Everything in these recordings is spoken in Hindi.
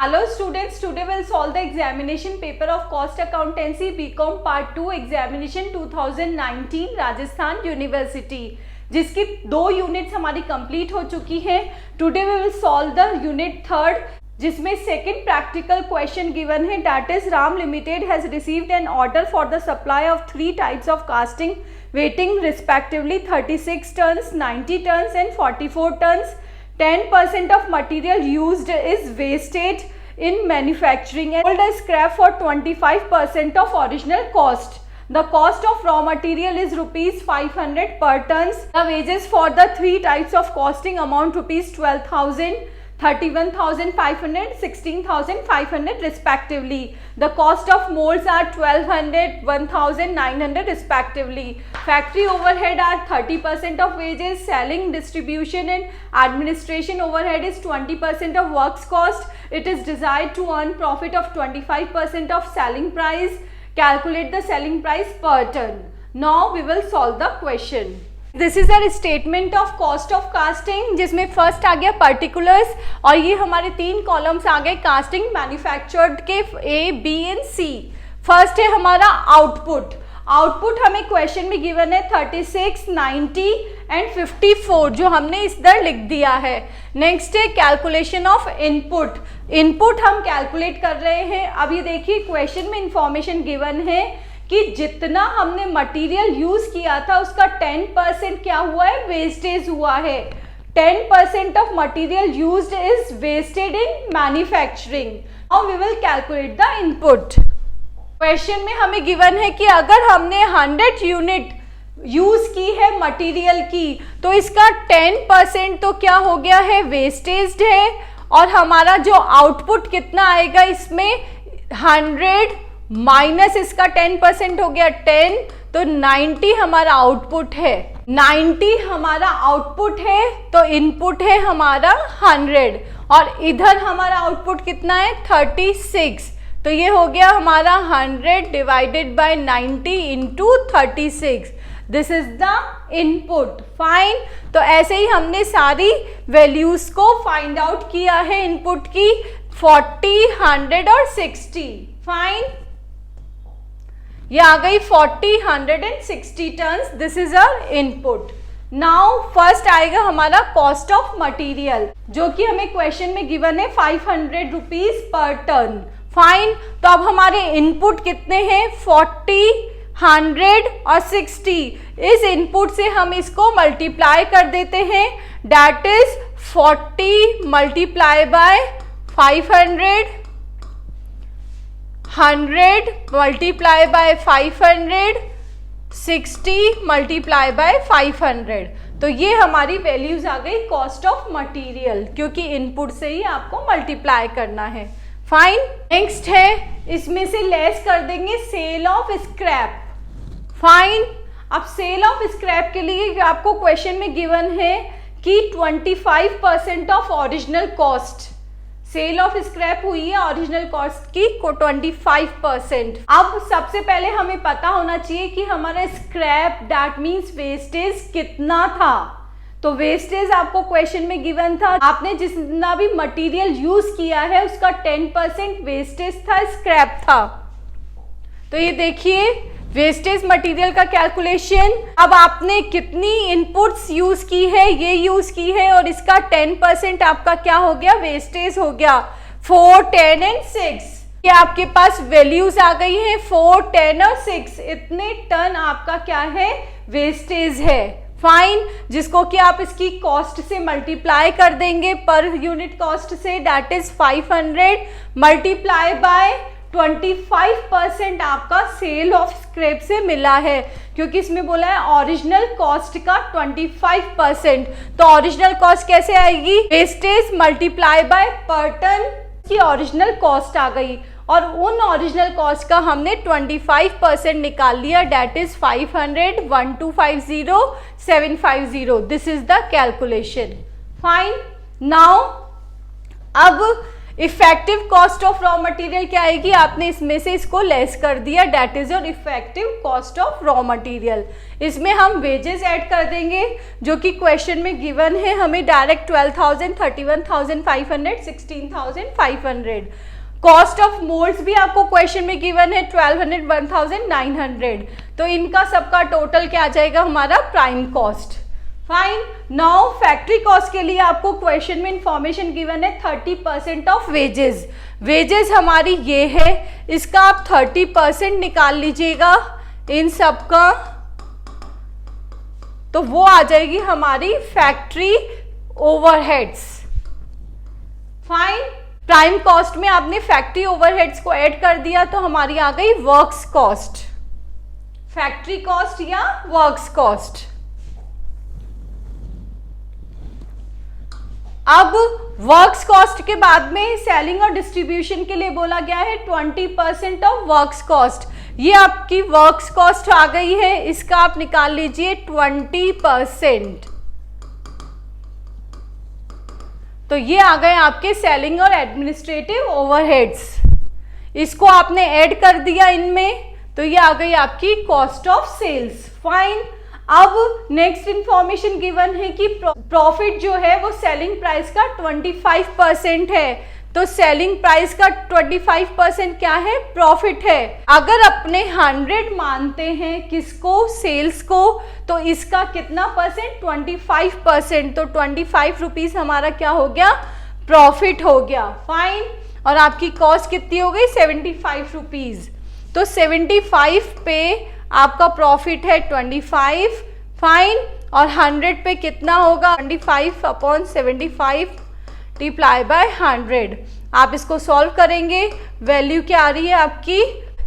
Hello students, today we'll solve the examination paper of Cost Accountancy BCom Part 2 Examination 2019 Rajasthan university, जिसकी 2 यूनिट्स हमारी कंप्लीट हो चुकी हैं। Today we will solve the unit 3rd, जिसमें सेकंड प्रैक्टिकल क्वेश्चन गिवन है, that is Ram limited has received an order for the supply of 3 types of casting weighting respectively 36 tonnes, 90 tonnes and 44 tonnes. 10% of material used is wasted in manufacturing and sold as scrap for 25% of original cost. The cost of raw material is rupees 500 per tons. The wages for the 3 types of costing amount rupees 12,000, 31,500, 16,500 respectively. The cost of molds are 1,200, 1,900 respectively. Factory overhead are 30% of wages. Selling, distribution and administration overhead is 20% of works cost. It is desired to earn profit of 25% of selling price. Calculate the selling price per ton. Now we will solve the question. This is a statement of cost of casting, जिसमें फर्स्ट आ गया पर्टिकुलर्स और ये हमारे 3 कॉलम्स आ गए कास्टिंग मैन्युफैक्चर्ड के ए, बी एंड सी. फर्स्ट है हमारा आउटपुट. आउटपुट हमें क्वेश्चन में गिवन है 36, 90 एंड 54, जो हमने इधर लिख दिया है. नेक्स्ट है कैलकुलेशन ऑफ इनपुट. इनपुट हम कैलकुलेट कर रहे हैं. अब ये देखिए क्वेश्चन में इंफॉर्मेशन गिवन है कि जितना हमने मटेरियल यूज किया था उसका 10% क्या हुआ है, वेस्टेज हुआ है. 10% of material used is wasted in manufacturing. Now we will calculate the input. Question में हमें गिवन है कि अगर हमने 100 यूनिट यूज की है मटेरियल की, तो इसका 10% तो क्या हो गया है, वेस्टेज है. और हमारा जो आउटपुट कितना आएगा इसमें 100 माइनस इसका 10% हो गया 10, तो 90 हमारा आउटपुट है. 90 हमारा आउटपुट है, तो इनपुट है हमारा 100 और इधर हमारा आउटपुट कितना है 36. तो ये हो गया हमारा 100 divided by 90 into 36. This is the input. Fine. तो ऐसे ही हमने सारी वैल्यूज को फाइंड आउट किया है इनपुट की, 40, 100 और 60. फाइन. ये आ गई 40, 100 and 60 tonnes. This is our input. Now first आएगा हमारा कॉस्ट ऑफ मटेरियल, जो कि हमें क्वेश्चन में गिवन है 500 रुपीज पर टन. फाइन. तो अब हमारे इनपुट कितने हैं, 40, 100 और 60. इस इनपुट से हम इसको मल्टीप्लाई कर देते हैं. That is 40 multiply by 500, 100 multiply by 500, 60 multiply by 500. तो ये हमारी वैल्यूज आ गई कॉस्ट ऑफ मटेरियल, क्योंकि इनपुट से ही आपको मल्टीप्लाई करना है. फाइन. नेक्स्ट है, इसमें से लेस कर देंगे सेल ऑफ स्क्रैप. फाइन. अब सेल ऑफ स्क्रैप के लिए आपको क्वेश्चन में गिवन है कि 25% of original cost. Sale of scrap हुई है ओरिजिनल कॉस्ट की 25%. अब सबसे पहले हमें पता होना चाहिए कि हमारा स्क्रैप दैट मीन्स वेस्टेज कितना था. तो वेस्टेज आपको क्वेश्चन में गिवन था, आपने जितना भी मटेरियल यूज किया है उसका 10% वेस्टेज था, स्क्रैप था. तो ये देखिए वेस्टेज मटेरियल का कैलकुलेशन. अब आपने कितनी इनपुट्स यूज की है, ये यूज की है, और इसका 10% आपका क्या हो गया, वेस्टेज हो गया. 4, 10 एंड 6. ये आपके पास वैल्यूज आ गई हैं 4, 10 और 6. इतने टन आपका क्या है, वेस्टेज है. फाइन. जिसको कि आप इसकी कॉस्ट से मल्टीप्लाई कर देंगे पर यूनिट कॉस्ट से. दैट इज 500 मल्टीप्लाई बाय 25% आपका सेल ऑफ स्क्रैप से मिला है, क्योंकि इसमें बोला है ओरिजिनल कॉस्ट का 25%. तो ओरिजिनल कॉस्ट कैसे आएगी, वेस्टेज मल्टीप्लाई बाय पर टन की ओरिजिनल कॉस्ट आ गई, और उन ओरिजिनल कॉस्ट का हमने 25% निकाल लिया. That is 500, 1250, 750. This is the calculation. Fine. Now अब effective cost of raw material क्या आएगी, आपने इसमें से इसको लेस कर दिया, that is your effective cost of raw material. इसमें हम वेजेस ऐड कर देंगे जो कि क्वेश्चन में गिवन है, हमें डायरेक्ट 12,000, 31,500, 16,500। कॉस्ट ऑफ मोल्ड्स भी आपको क्वेश्चन में गिवन है 1200, 1,900। तो इनका सबका टोटल क्या आ जाएगा हमारा prime cost. Fine. Now factory cost के लिए आपको क्वेश्चन में इंफॉर्मेशन गिवन है 30% ऑफ वेजेस। वेजेस हमारी ये है, इसका आप 30% निकाल लीजिएगा इन सब का, तो वो आ जाएगी हमारी factory overheads. Fine. Prime cost में आपने फैक्ट्री ओवरहेड्स को ऐड कर दिया तो हमारी आ गई वर्क्स कॉस्ट, फैक्ट्री कॉस्ट या वर्क्स कॉस्ट। अब वर्क्स कॉस्ट के बाद में सेलिंग और डिस्ट्रीब्यूशन के लिए बोला गया है 20% ऑफ वर्क्स कॉस्ट। ये आपकी वर्क्स कॉस्ट आ गई है, इसका आप निकाल लीजिए 20%। तो ये आ गए आपके सेलिंग और एडमिनिस्ट्रेटिव ओवरहेड्स, इसको आपने ऐड कर दिया इनमें, तो ये आ गई आपकी कॉस्ट ऑफ सेल्स। फाइन। अब नेक्स्ट इंफॉर्मेशन गिवन है कि प्रॉफिट जो है वो सेलिंग प्राइस का 25% है, तो सेलिंग प्राइस का 25% क्या है, प्रॉफिट है। अगर अपने 100 मानते हैं किसको, सेल्स को, तो इसका कितना परसेंट, 25%, तो 25 रुपीज हमारा क्या हो गया, प्रॉफिट हो गया। फाइन। और आपकी कॉस्ट कितनी हो गई, 75 रुपीज, तो 75 पे आपका प्रॉफिट है 25। फाइन। और 100 पे कितना होगा, 25/75 मल्टीप्लाई बाय 100। आप इसको सॉल्व करेंगे, वैल्यू क्या आ रही है आपकी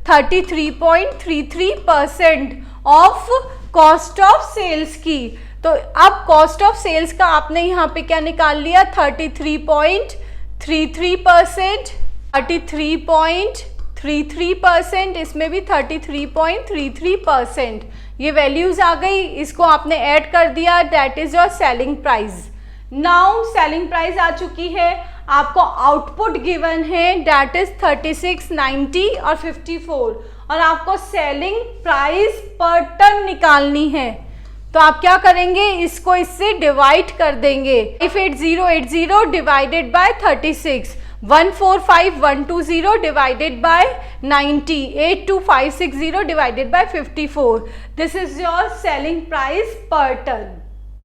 33.33% ऑफ कॉस्ट ऑफ सेल्स की। तो अब कॉस्ट ऑफ सेल्स का आपने यहाँ पे क्या निकाल लिया, 33.33%, 33.33%, इसमें भी 33.33%। ये वैल्यूज आ गई, इसको आपने ऐड कर दिया, that is your selling price. Now selling price आ चुकी है, आपको आउटपुट गिवन है दैट इज 36, 90 और 54, और आपको सेलिंग प्राइस पर टन निकालनी है। तो आप क्या करेंगे, इसको इससे डिवाइड कर देंगे। 58080 divided by 36, 145120 divided by 90, 82560 divided by 54। This is your selling price पर टन।